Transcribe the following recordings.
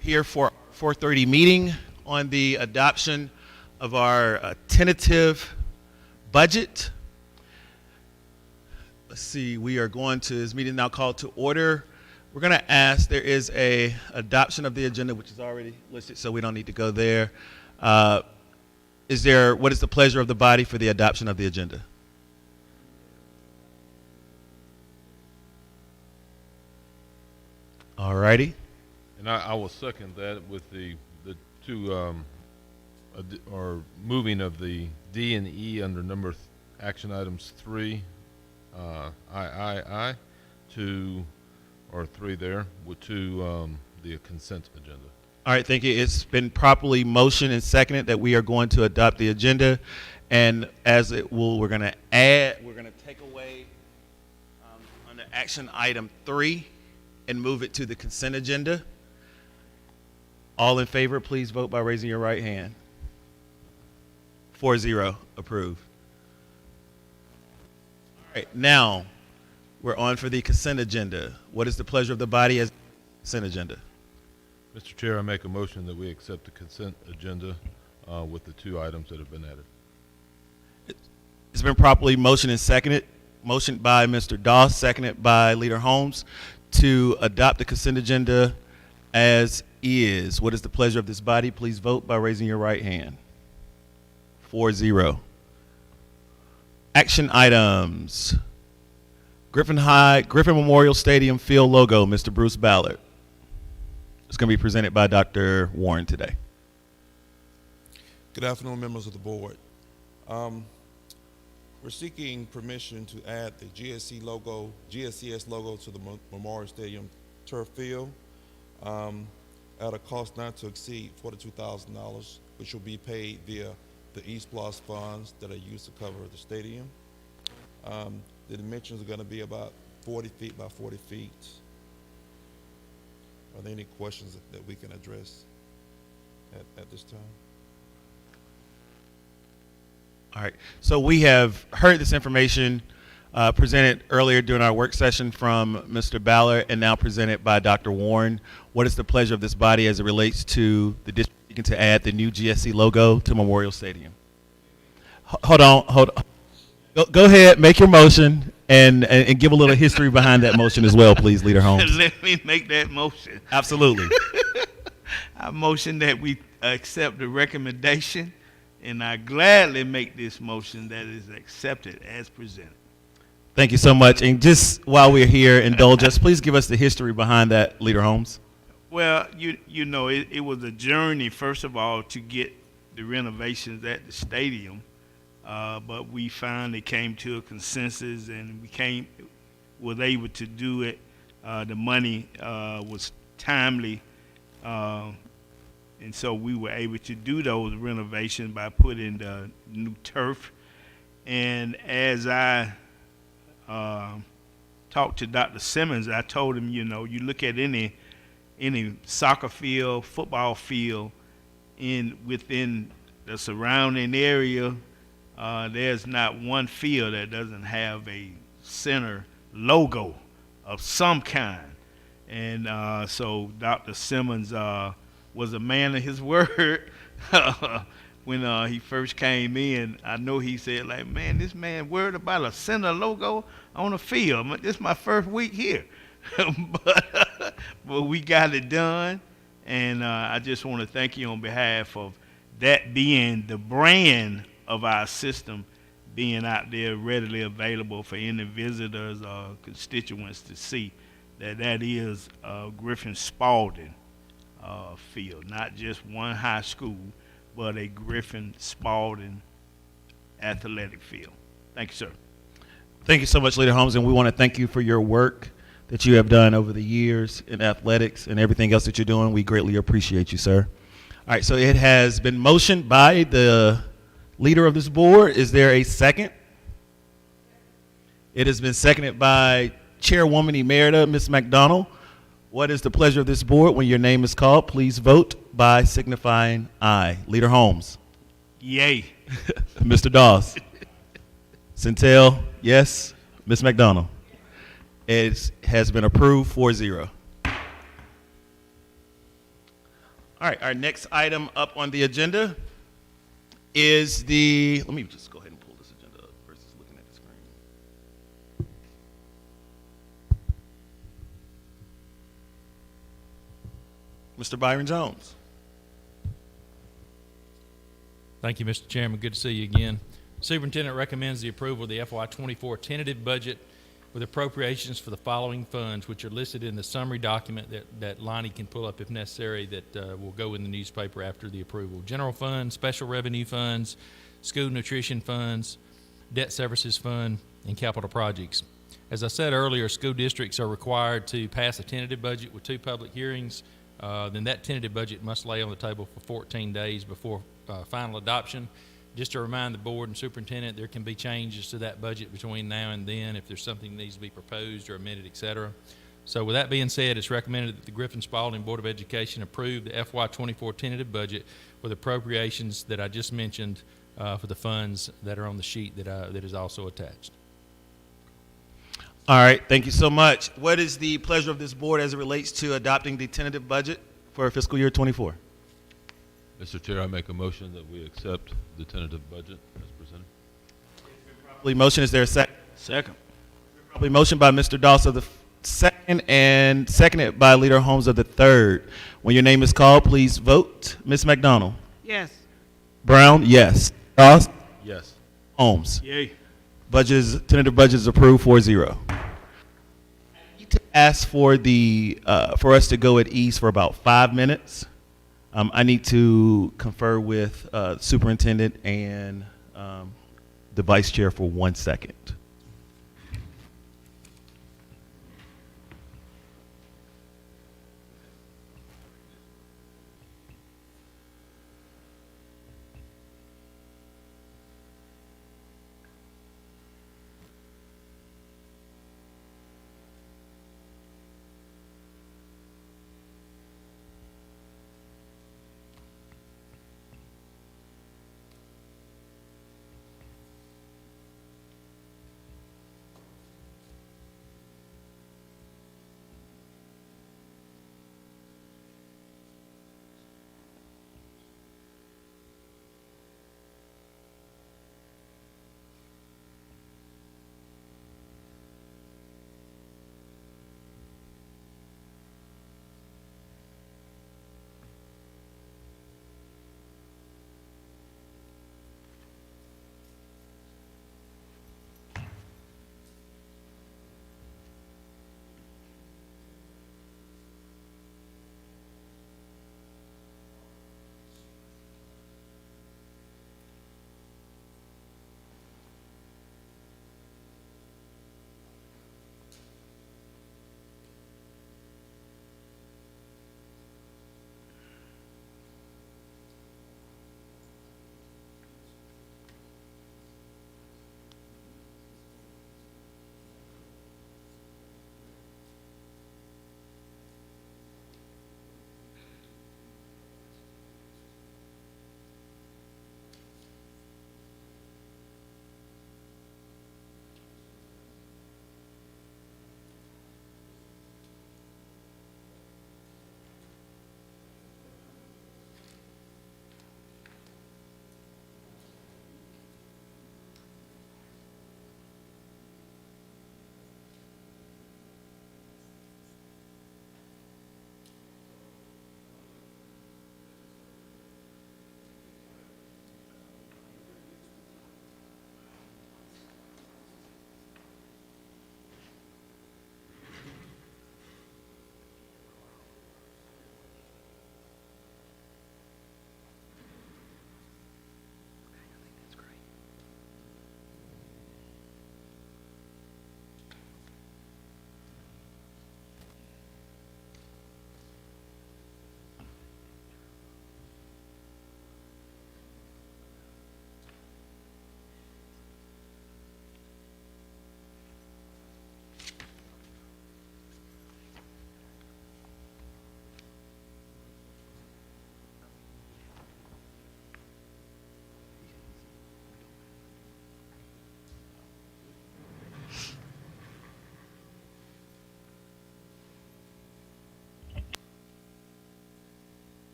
here for 4:30 meeting on the adoption of our tentative budget. Let's see, we are going to, this meeting now called to order. We're going to ask, there is a adoption of the agenda, which is already listed, so we don't need to go there. What is the pleasure of the body for the adoption of the agenda? All righty. And I will second that with the two, or moving of the D and E under number action items 3, I, to, or 3 there, to the consent agenda. All right, thank you. It's been properly motioned and seconded that we are going to adopt the agenda. And as it will, we're going to take away under action item 3 and move it to the consent agenda. All in favor, please vote by raising your right hand. 4-0, approved. All right, now we're on for the consent agenda. What is the pleasure of the body as consent agenda? Mr. Chair, I make a motion that we accept the consent agenda with the 2 items that have been added. It's been properly motioned and seconded. Motioned by Mr. Doss, seconded by Leader Holmes, to adopt the consent agenda as is. What is the pleasure of this body? Please vote by raising your right hand. 4-0. Action items. Griffin Memorial Stadium field logo, Mr. Bruce Ballard. It's going to be presented by Dr. Warren today. Good afternoon, members of the board. We're seeking permission to add the GSCS logo to the Memorial Stadium turf field at a cost not to exceed $42,000, which will be paid via the East Plus funds that are used to cover the stadium. The dimensions are going to be about 40 feet by 40 feet. Are there any questions that we can address at this time? All right, so we have heard this information presented earlier during our work session from Mr. Ballard and now presented by Dr. Warren. What is the pleasure of this body as it relates to the district seeking to add the new GSC logo to Memorial Stadium? Hold on. Go ahead, make your motion and give a little history behind that motion as well, please, Leader Holmes. Let me make that motion. Absolutely. I motion that we accept the recommendation, and I gladly make this motion that is accepted as presented. Thank you so much. And just while we're here, indulge us, please give us the history behind that, Leader Holmes. Well, you know, it was a journey, first of all, to get the renovations at the stadium, but we finally came to a consensus, and was able to do it. The money was timely, and so we were able to do those renovations by putting the new turf. And as I talked to Dr. Simmons, I told him, you know, you look at any soccer field, football field within the surrounding area, there's not one field that doesn't have a center logo of some kind. And so Dr. Simmons was a man of his word. When he first came in, I know he said, like, man, this man worried about a center logo on the field. This is my first week here. but we got it done, and I just want to thank you on behalf of that being the brand of our system, being out there readily available for any visitors or constituents to see that is Griffin Spalding field, not just one high school, but a Griffin Spalding athletic field. Thank you, sir. Thank you so much, Leader Holmes, and we want to thank you for your work that you have done over the years in athletics and everything else that you're doing. We greatly appreciate you, sir. All right, so it has been motioned by the leader of this board. Is there a second? It has been seconded by Chairwoman Emerita, Ms. McDonald. What is the pleasure of this board? When your name is called, please vote by signifying aye. Leader Holmes. Yay. Mr. Dawes. Centel, yes. Ms. McDonald. It has been approved 4-0. All right, our next item up on the agenda is the, let me just go ahead and pull this agenda up versus looking at the screen. Mr. Byron Jones. Thank you, Mr. Chairman. Good to see you again. Superintendent recommends the approval of the FY24 tentative budget with appropriations for the following funds, which are listed in the summary document that Lonnie can pull up if necessary, that will go in the newspaper after the approval. General fund, special revenue funds, school nutrition funds, debt services fund, and capital projects. As I said earlier, school districts are required to pass a tentative budget with 2 public hearings. Then that tentative budget must lay on the table for 14 days before final adoption. Just to remind the board and superintendent, there can be changes to that budget between now and then if there's something that needs to be proposed or amended, et cetera. So with that being said, it's recommended that the Griffin Spalding Board of Education approve the FY24 tentative budget with appropriations that I just mentioned for the funds that are on the sheet that is also attached. All right, thank you so much. What is the pleasure of this board as it relates to adopting the tentative budget for fiscal year 24? Mr. Chair, I make a motion that we accept the tentative budget as presented. Properly motion, is there a second? Second. Properly motion by Mr. Doss of the second and seconded by Leader Holmes of the third. When your name is called, please vote. Ms. McDonald? Yes. Brown? Yes. Doss? Yes. Holmes? Yay. Tentative budget is approved 4-0. I need to ask for for us to go at ease for about 5 minutes. I need to confer with superintendent and the vice chair for 1 second.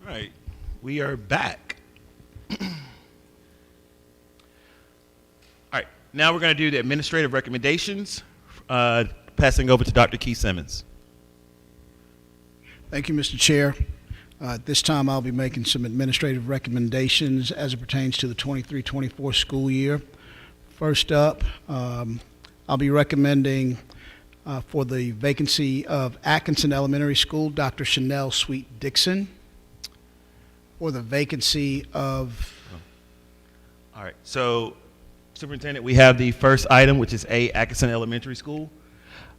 All right, we are back. All right, now we're going to do the administrative recommendations, passing over to Dr. Keith Simmons. Thank you, Mr. Chair. At this time, I'll be making some administrative recommendations as it pertains to the 23-24 school year. First up, I'll be recommending for the vacancy of Atkinson Elementary School, Dr. Chanel Sweet Dixon. For the vacancy of... All right, so Superintendent, we have the first item, which is A, Atkinson Elementary School.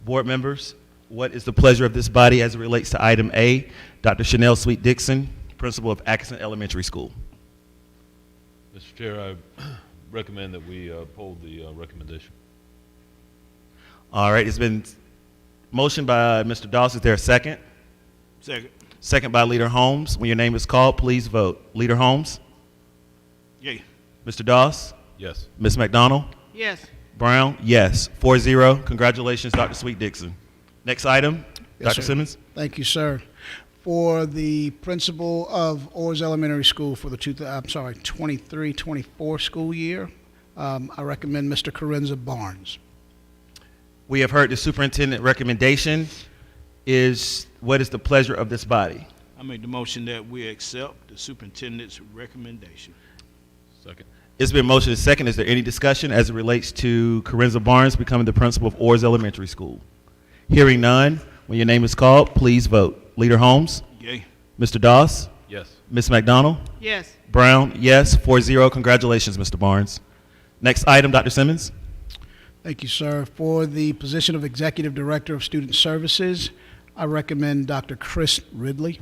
Board members, what is the pleasure of this body as it relates to item A, Dr. Chanel Sweet Dixon, principal of Atkinson Elementary School? Mr. Chair, I recommend that we uphold the recommendation. All right, it's been motioned by Mr. Doss. Is there a second? Second. Second by Leader Holmes. When your name is called, please vote. Leader Holmes? Yay. Mr. Doss? Yes. Ms. McDonald? Yes. Brown? Yes. 4-0. Congratulations, Dr. Sweet Dixon. Next item, Yes, Dr. sir. Simmons? Thank you, sir. For the principal of Orrs Elementary School for the 23-24 school year, I recommend Mr. Carenza Barnes. We have heard the superintendent recommendation. What is the pleasure of this body? I make the motion that we accept the superintendent's recommendation. Second. It's been motioned and second. Is there any discussion as it relates to Carenza Barnes becoming the principal of Orrs Elementary School? Hearing none, when your name is called, please vote. Leader Holmes? Yay. Mr. Doss? Yes. Ms. McDonald? Yes. Brown? Yes. 4-0. Congratulations, Mr. Barnes. Next item, Dr. Simmons? Thank you, sir. For the position of Executive Director of Student Services, I recommend Dr. Chris Ridley.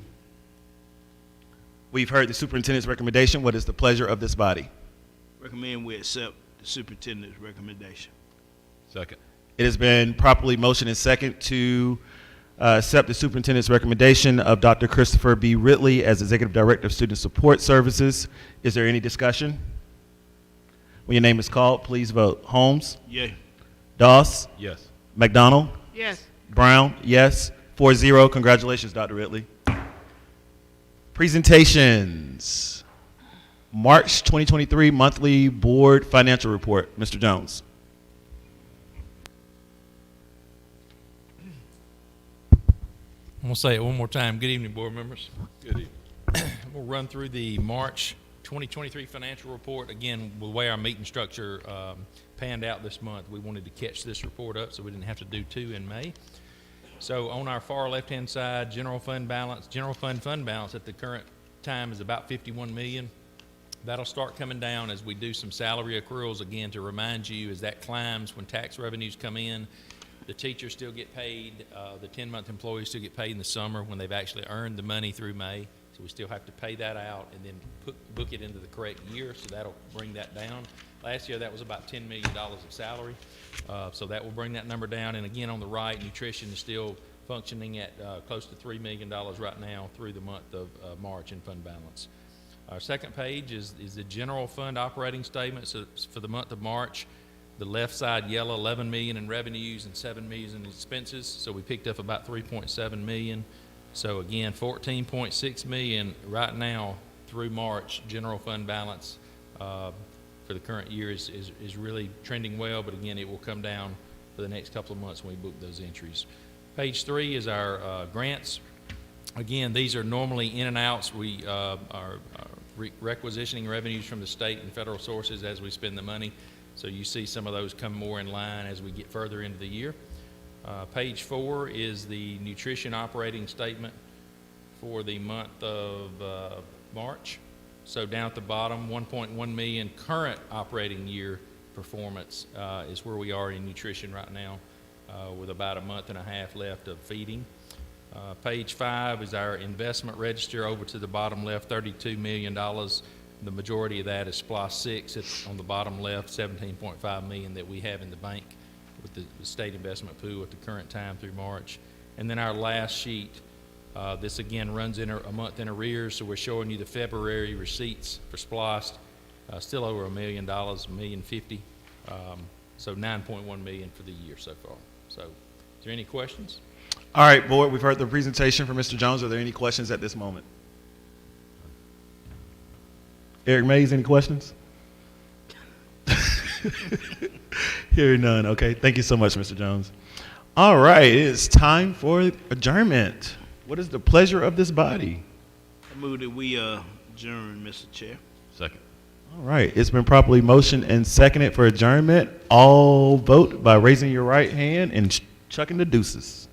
We've heard the superintendent's recommendation. What is the pleasure of this body? Recommend we accept the superintendent's recommendation. Second. It has been properly motioned and second to accept the superintendent's recommendation of Dr. Christopher B. Ridley as Executive Director of Student Support Services. Is there any discussion? When your name is called, please vote. Holmes? Yay. Doss? Yes. McDonald? Yes. Brown? Yes. 4-0. Congratulations, Dr. Ridley. Presentations. March 2023 Monthly Board Financial Report. Mr. Jones. I'm going to say it one more time. Good evening, board members. Good evening. We'll run through the March 2023 financial report. Again, the way our meeting structure panned out this month, we wanted to catch this report up so we didn't have to do two in May. So on our far left-hand side, general fund balance at the current time is about $51 million. That'll start coming down as we do some salary accruals. Again, to remind you, as that climbs, when tax revenues come in, the teachers still get paid, the 10-month employees still get paid in the summer when they've actually earned the money through May. So we still have to pay that out and then book it into the correct year, so that'll bring that down. Last year, that was about $10 million of salary, so that will bring that number down. And again, on the right, nutrition is still functioning at close to $3 million right now through the month of March in fund balance. Our second page is the general fund operating statement. So for the month of March, The left side yellow, 11 million in revenues and 7 million in expenses. So we picked up about 3.7 million. So again, 14.6 million right now through March. General fund balance for the current year is really trending well, but again, it will come down for the next couple of months when we book those entries. Page 3 is our grants. Again, these are normally in and outs. We are requisitioning revenues from the state and federal sources as we spend the money. So you see some of those come more in line as we get further into the year. Page 4 is the nutrition operating statement for the month of March. So down at the bottom, 1.1 million current operating year performance is where we are in nutrition right now, with about a month and a half left of feeding. Page 5 is our investment register over to the bottom left, $32 million. The majority of that is SPLOST 6. It's on the bottom left, $17.5 million that we have in the bank with the state investment pool at the current time through March. And then our last sheet, this again runs in a month in arrears, so we're showing you the February receipts for SPLOST, still over $1 million, $1,050,000. So 9.1 million for the year so far. So, is there any questions? All right, board, we've heard the presentation from Mr. Jones. Are there any questions at this moment? Eric Mays, any questions? Hearing none. Okay, thank you so much, Mr. Jones. All right, it is time for adjournment. What is the pleasure of this body? I move that we adjourn, Mr. Chair. Second. All right, it's been properly motioned and seconded for adjournment. All vote by raising your right hand and chucking the deuces.